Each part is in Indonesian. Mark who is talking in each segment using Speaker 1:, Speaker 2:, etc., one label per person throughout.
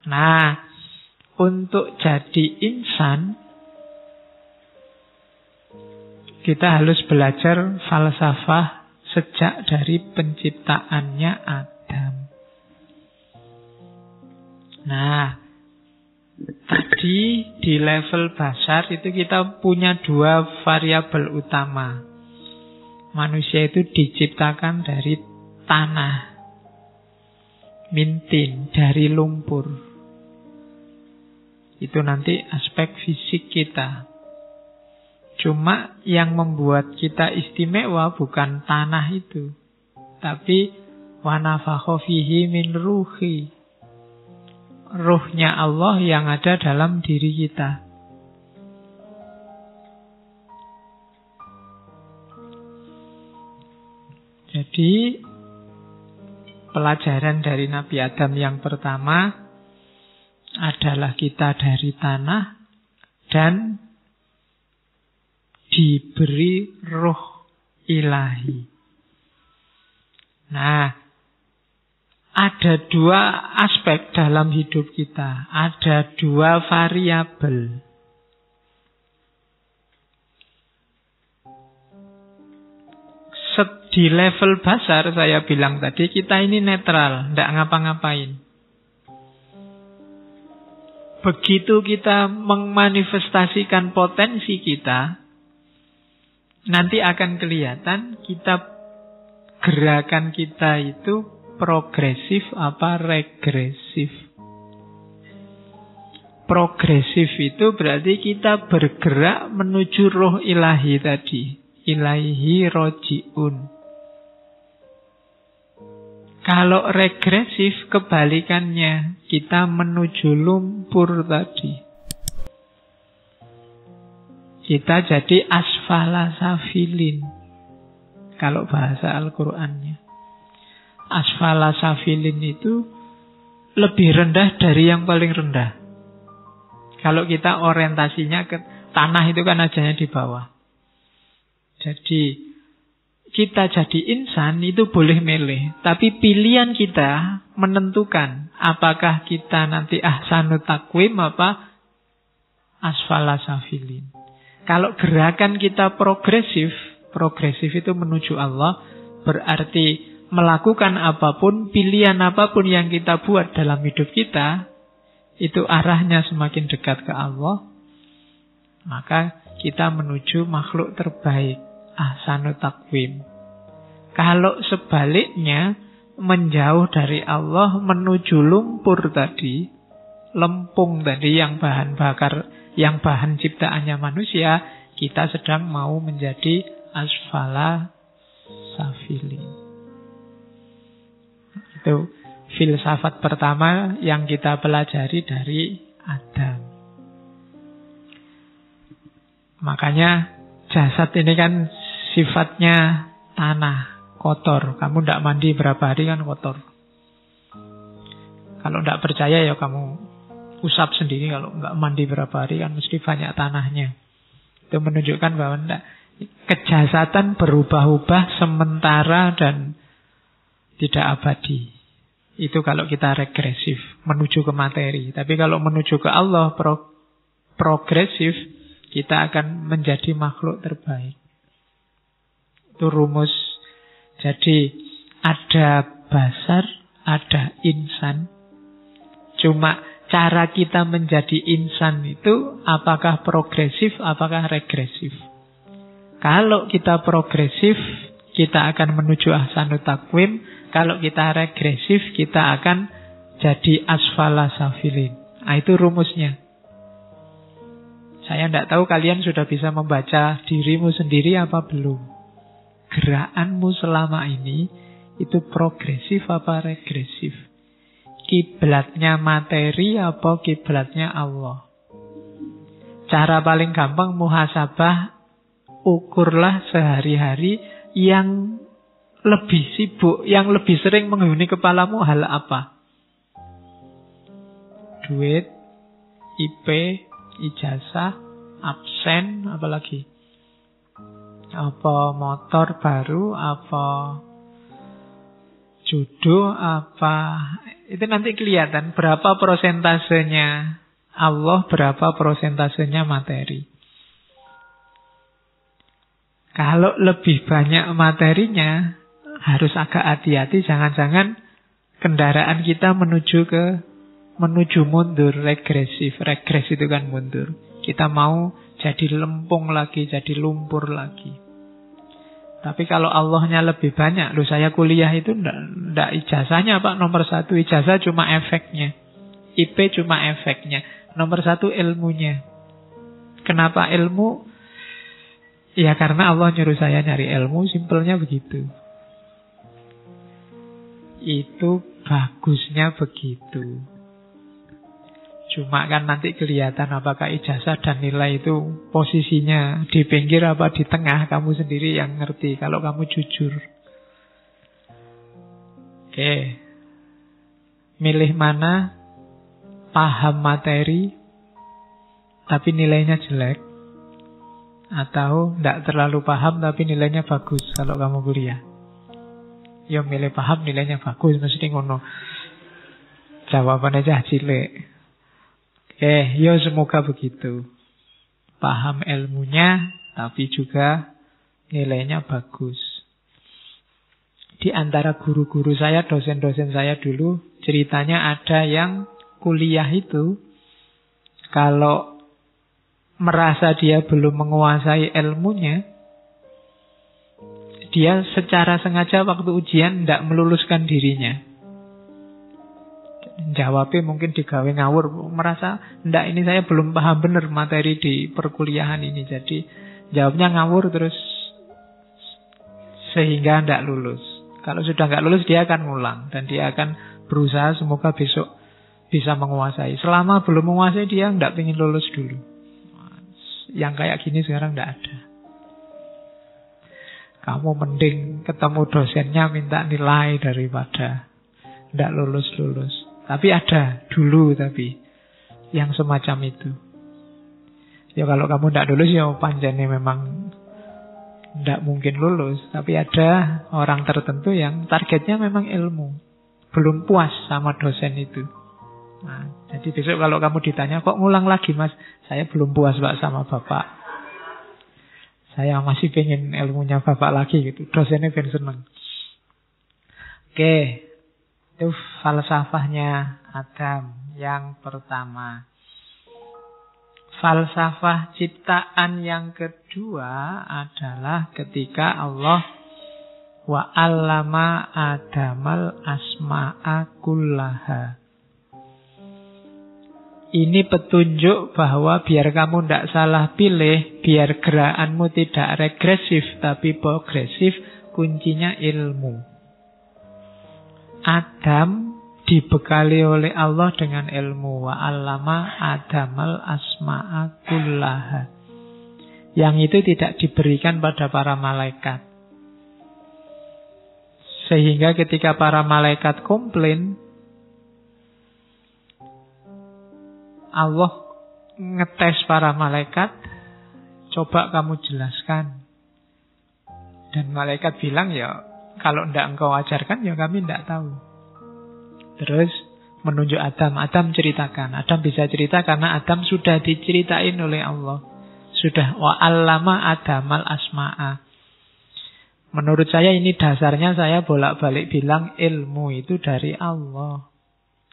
Speaker 1: Nah, untuk jadi insan, kita harus belajar falsafah sejak dari penciptaannya Adam. Nah, tadi di level basar itu kita punya dua variabel utama. Manusia itu diciptakan dari tanah, mintin, dari lumpur. Itu nanti aspek fisik kita. Cuma yang membuat kita istimewa bukan tanah itu, tapi wa nafakha fihi min ruhi. Ruhnya Allah yang ada dalam diri kita. Jadi pelajaran dari Nabi Adam yang pertama adalah kita dari tanah dan diberi roh ilahi. Nah, ada dua aspek dalam hidup kita. Ada dua variabel. Di level basar saya bilang tadi, kita ini netral, tidak ngapa-ngapain. Begitu kita memanifestasikan potensi kita, nanti akan kelihatan gerakan kita itu progresif apa regresif. Progresif itu berarti kita bergerak menuju roh ilahi tadi. Ilaihi roji'un. Kalau regresif kebalikannya, kita menuju lumpur tadi. Kita jadi asfala safilin. Kalau bahasa Al-Qur'annya. Asfala safilin itu lebih rendah dari yang paling rendah. Kalau kita orientasinya ke tanah itu kan adanya di bawah. Jadi kita jadi insan itu boleh milih. Tapi pilihan kita menentukan apakah kita nanti ahsanu takwim apa asfala safilin. Kalau gerakan kita progresif itu menuju Allah, berarti melakukan apapun, pilihan apapun yang kita buat dalam hidup kita, itu arahnya semakin dekat ke Allah, maka kita menuju makhluk terbaik, ahsanu takwim. Kalau sebaliknya, menjauh dari Allah menuju lumpur tadi, lempung tadi yang bahan bakar, yang bahan ciptaannya manusia, kita sedang mau menjadi asfala safilin. Itu filsafat pertama yang kita pelajari dari Adam. Makanya jasad ini kan sifatnya tanah, kotor. Kamu tidak mandi berapa hari kan kotor. Kalau tidak percaya ya kamu usap sendiri. Kalau nggak mandi berapa hari kan mesti banyak tanahnya. Itu menunjukkan bahwa kejasadan berubah-ubah sementara dan tidak abadi. Itu kalau kita regresif, menuju ke materi. Tapi kalau menuju ke Allah, progresif, kita akan menjadi makhluk terbaik. Itu rumus. Jadi ada basar, ada insan. Cuma cara kita menjadi insan itu apakah progresif, apakah regresif. Kalau kita progresif, kita akan menuju ahsanu takwim. Kalau kita regresif, kita akan jadi asfala safilin. Nah, itu rumusnya. Saya tidak tahu kalian sudah bisa membaca dirimu sendiri apa belum. Gerakanmu selama ini itu progresif apa regresif? Kiblatnya materi apa kiblatnya Allah? Cara paling gampang muhasabah, ukurlah sehari-hari yang lebih sibuk, yang lebih sering menghuni kepalamu hal apa? Duit, IP, ijazah, absen, apalagi? Apa motor baru, apa jodoh, apa Itu nanti kelihatan berapa prosentasenya Allah, berapa prosentasenya materi. Kalau lebih banyak materinya, harus agak hati-hati, jangan-jangan kendaraan kita menuju mundur, regresif. Regres itu kan mundur. Kita mau jadi lempung lagi, jadi lumpur lagi. Tapi kalau Allahnya lebih banyak, loh saya kuliah itu enggak ijazahnya Pak nomor 1, ijazah cuma efeknya. IP cuma efeknya. Nomor 1 ilmunya. Kenapa ilmu? Ya karena Allah nyuruh saya nyari ilmu, simpelnya begitu. Itu bagusnya begitu. Cuma kan nanti kelihatan apakah ijazah dan nilai itu posisinya di pinggir apa di tengah, kamu sendiri yang ngerti kalau kamu jujur. Oke. Milih mana? Paham materi tapi nilainya jelek, atau tidak terlalu paham tapi nilainya bagus kalau kamu kuliah. Ya milih paham nilainya bagus, mesti ngono. Jawabannya aja cilik. Ya semoga begitu. Paham ilmunya, tapi juga nilainya bagus. Di antara guru-guru saya, dosen-dosen saya dulu, ceritanya ada yang kuliah itu, kalau merasa dia belum menguasai ilmunya, dia secara sengaja waktu ujian tidak meluluskan dirinya. Jawabnya mungkin digawe ngawur, merasa ndak ini saya belum paham benar materi di perkuliahan ini, jadi jawabnya ngawur terus sehingga ndak lulus. Kalau sudah nggak lulus dia akan ngulang dan dia akan berusaha semoga besok bisa menguasai. Selama belum menguasai dia ndak pengen lulus dulu. Yang kayak gini sekarang ndak ada. Kamu mending ketemu dosennya minta nilai daripada ndak lulus-lulus. Tapi ada dulu yang semacam itu. Ya kalau kamu tidak lulus ya panjangnya memang tidak mungkin lulus. Tapi ada orang tertentu yang targetnya memang ilmu. Belum puas sama dosen itu. Nah, jadi besok kalau kamu ditanya, kok ngulang lagi Mas? Saya belum puas Pak sama Bapak. Saya masih pengen ilmunya Bapak lagi gitu. Dosennya pengen seneng. Oke. Itu falsafahnya Adam yang pertama. Falsafah ciptaan yang kedua adalah ketika Allah wa 'allama Adamal asma'a kullaha. Ini petunjuk bahwa biar kamu tidak salah pilih, biar gerakanmu tidak regresif tapi progresif, kuncinya ilmu. Adam dibekali oleh Allah dengan ilmu. Wa 'allama Adamal asma'a kullaha. Yang itu tidak diberikan pada para malaikat. Sehingga ketika para malaikat komplain, Allah ngetes para malaikat, coba kamu jelaskan. Dan malaikat bilang, ya kalau tidak engkau ajarkan, ya kami tidak tahu. Terus menunjuk Adam. Adam ceritakan. Adam bisa cerita karena Adam sudah diceritain oleh Allah. Sudah wa 'allama Adamal asma'a. Menurut saya ini dasarnya saya bolak-balik bilang ilmu itu dari Allah.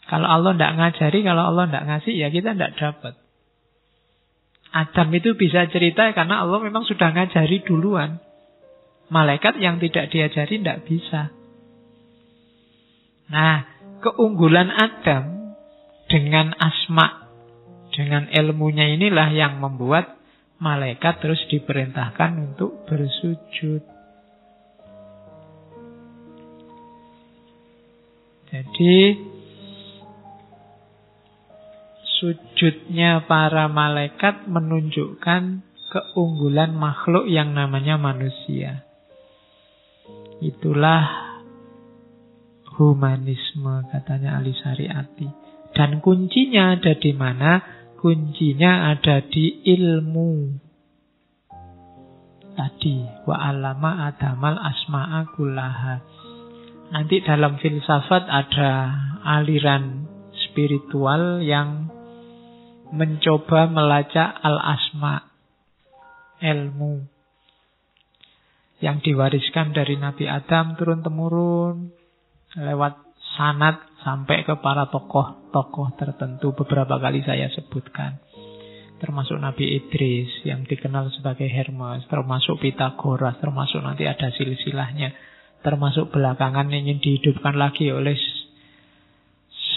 Speaker 1: Kalau Allah tidak ngajari, kalau Allah tidak ngasih, ya kita tidak dapat. Adam itu bisa cerita karena Allah memang sudah ngajari duluan. Malaikat yang tidak diajari tidak bisa. Nah, keunggulan Adam dengan asma, dengan ilmunya inilah yang membuat malaikat terus diperintahkan untuk bersujud. Jadi, sujudnya para malaikat menunjukkan keunggulan makhluk yang namanya manusia. Itulah humanisme, katanya Ali Syariati. Dan kuncinya ada di mana? Kuncinya ada di ilmu. Tadi wa 'allama Adamal asma'a kullaha. Nanti dalam filsafat ada aliran spiritual yang mencoba melacak al-asma, ilmu yang diwariskan dari Nabi Adam turun-temurun lewat sanad sampai ke para tokoh-tokoh tertentu. Beberapa kali saya sebutkan, termasuk Nabi Idris yang dikenal sebagai Hermes, termasuk Pythagoras, termasuk nanti ada silsilahnya, termasuk belakangan ingin dihidupkan lagi oleh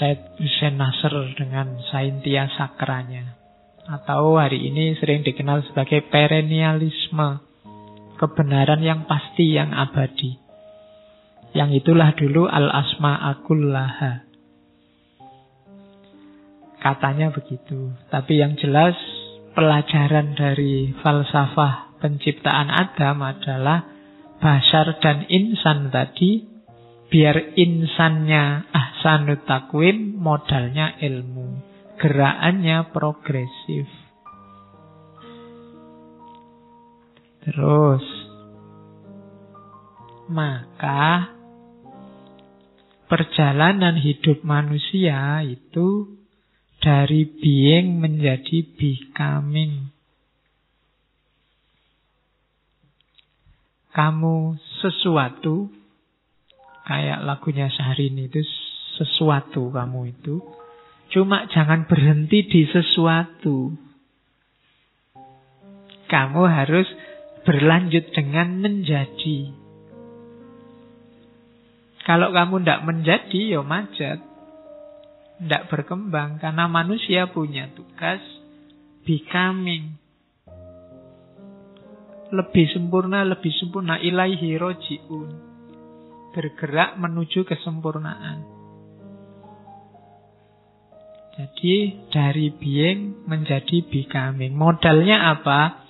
Speaker 1: Syed Hussein Nasr dengan Saintia Sakranya, atau hari ini sering dikenal sebagai perennialisme, kebenaran yang pasti, yang abadi. Yang itulah dulu al-asma'u kullaha. Katanya begitu. Tapi yang jelas pelajaran dari falsafah penciptaan Adam adalah bashar dan insan tadi, biar insannya ahsanut takwim, modalnya ilmu, gerakannya progresif. Terus, maka perjalanan hidup manusia itu dari being menjadi becoming. Kamu sesuatu, kayak lagunya Syahrini itu, sesuatu kamu itu. Cuma jangan berhenti di sesuatu. Kamu harus berlanjut dengan menjadi. Kalau kamu tidak menjadi, ya macet. Tidak berkembang. Karena manusia punya tugas becoming. Lebih sempurna. Ilaihi roji'un. Bergerak menuju kesempurnaan. Jadi dari being menjadi becoming. Modalnya apa?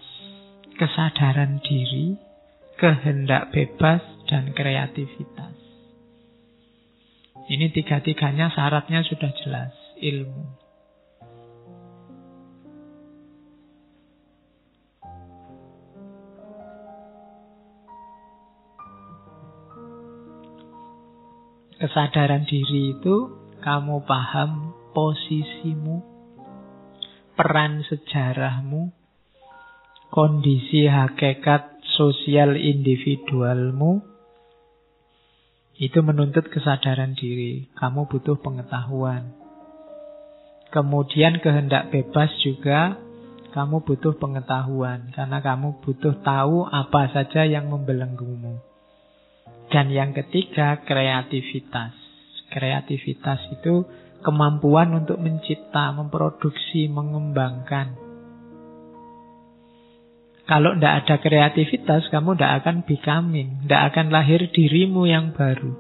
Speaker 1: Kesadaran diri, kehendak bebas, dan kreativitas. Ini tiga-tiganya syaratnya sudah jelas. Ilmu. Kesadaran diri itu kamu paham posisimu, peran sejarahmu, kondisi hakikat sosial individualmu. Itu menuntut kesadaran diri. Kamu butuh pengetahuan. Kemudian kehendak bebas juga, kamu butuh pengetahuan. Karena kamu butuh tahu apa saja yang membelenggumu. Dan yang ketiga, kreativitas. Kreativitas itu kemampuan untuk mencipta, memproduksi, mengembangkan. Kalau tidak ada kreativitas, kamu tidak akan becoming. Tidak akan lahir dirimu yang baru.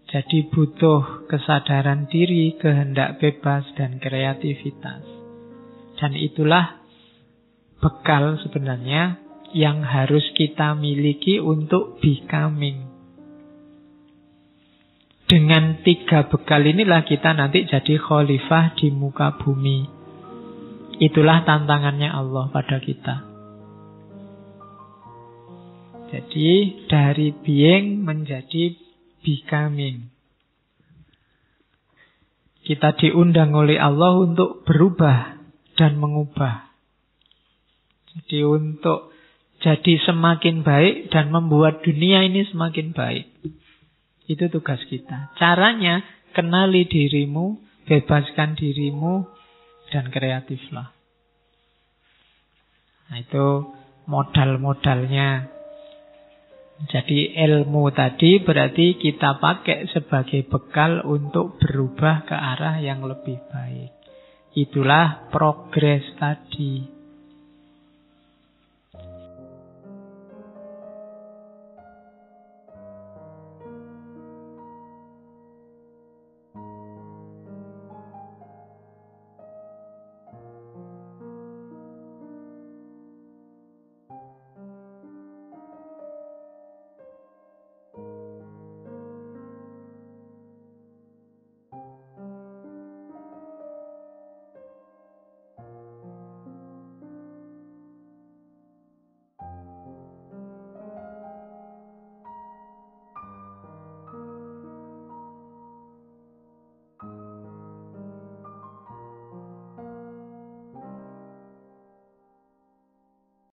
Speaker 1: Jadi butuh kesadaran diri, kehendak bebas, dan kreativitas. Dan itulah bekal sebenarnya yang harus kita miliki untuk becoming. Dengan 3 bekal inilah kita nanti jadi khalifah di muka bumi. Itulah tantangannya Allah pada kita. Jadi dari being menjadi becoming. Kita diundang oleh Allah untuk berubah dan mengubah. Jadi untuk jadi semakin baik dan membuat dunia ini semakin baik. Itu tugas kita. Caranya kenali dirimu, bebaskan dirimu, dan kreatiflah. Nah, itu modal-modalnya. Jadi ilmu tadi berarti kita pakai sebagai bekal untuk berubah ke arah yang lebih baik. Itulah progres tadi.